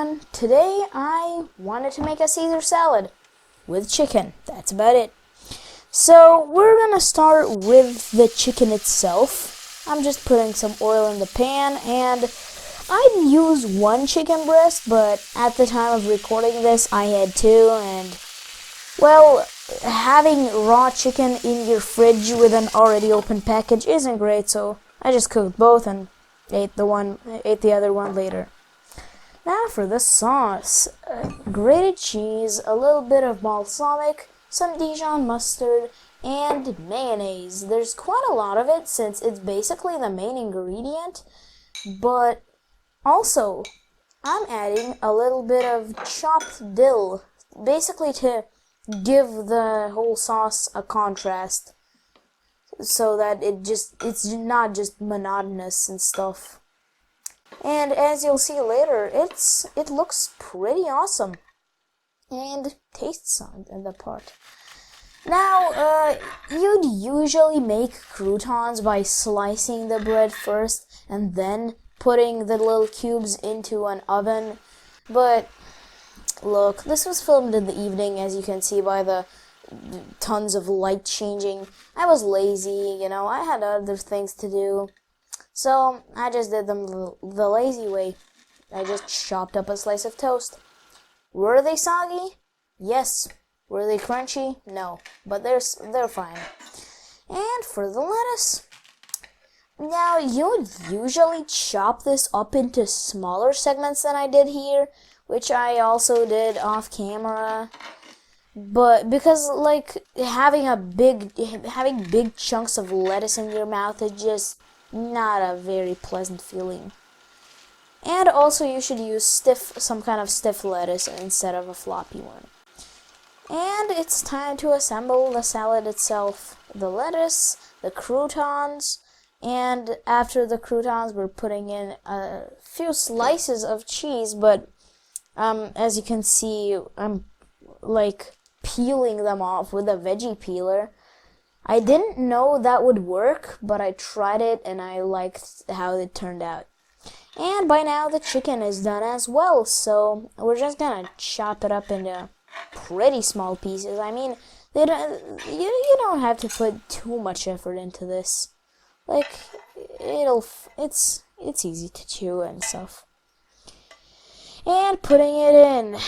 everyone. Today I wanted to make a Caesar salad with chicken. That's about it. So we're gonna start with the chicken itself. I'm just putting some oil in the pan, and I'd use one chicken breast, but at the time of recording this I had two, and well, having raw chicken in your fridge with an already open package isn't great, so I just cooked both and ate the other one later. Now for the sauce. Grated cheese, a little bit of balsamic, some Dijon mustard, and mayonnaise. There's quite a lot of it since it's basically the main ingredient, but also I'm adding a little bit of chopped dill, basically to give the whole sauce a contrast so that it's not just monotonous and stuff. And as you'll see later, it looks pretty awesome and tastes on the part. Now, you'd usually make croutons by slicing the bread first and then putting the little cubes into an oven. But look, this was filmed in the evening, as you can see by the tons of light changing. I was lazy, I had other things to do. So I just did them the lazy way. I just chopped up a slice of toast. Were they soggy? Yes. Were they crunchy? No. But they're fine. And for the lettuce, now you would usually chop this up into smaller segments than I did here, which I also did off camera. But because having big chunks of lettuce in your mouth is just not a very pleasant feeling. And also you should use some kind of stiff lettuce instead of a floppy one. And it's time to assemble the salad itself. The lettuce, the croutons, and after the croutons we're putting in a few slices of cheese, but as you can see, I'm peeling them off with a veggie peeler. I didn't know that would work, but I tried it and I liked how it turned out. And by now the chicken is done as well, so we're just gonna chop it up into pretty small pieces. I mean, you don't have to put too much effort into this. It's easy to chew and stuff. And putting it in.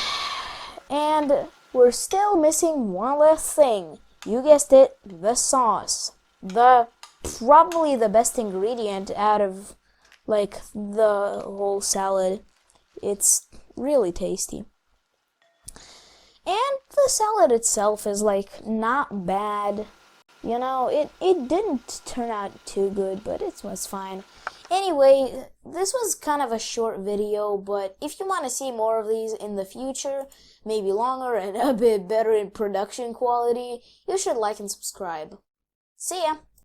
And we're still missing one last thing. You guessed it, the sauce. Probably the best ingredient out of the whole salad. It's really tasty. And the salad itself is not bad. It didn't turn out too good, but it was fine. Anyway, this was kind of a short video, but if you want to see more of these in the future, maybe longer and a bit better in production quality, you should like and subscribe. See ya!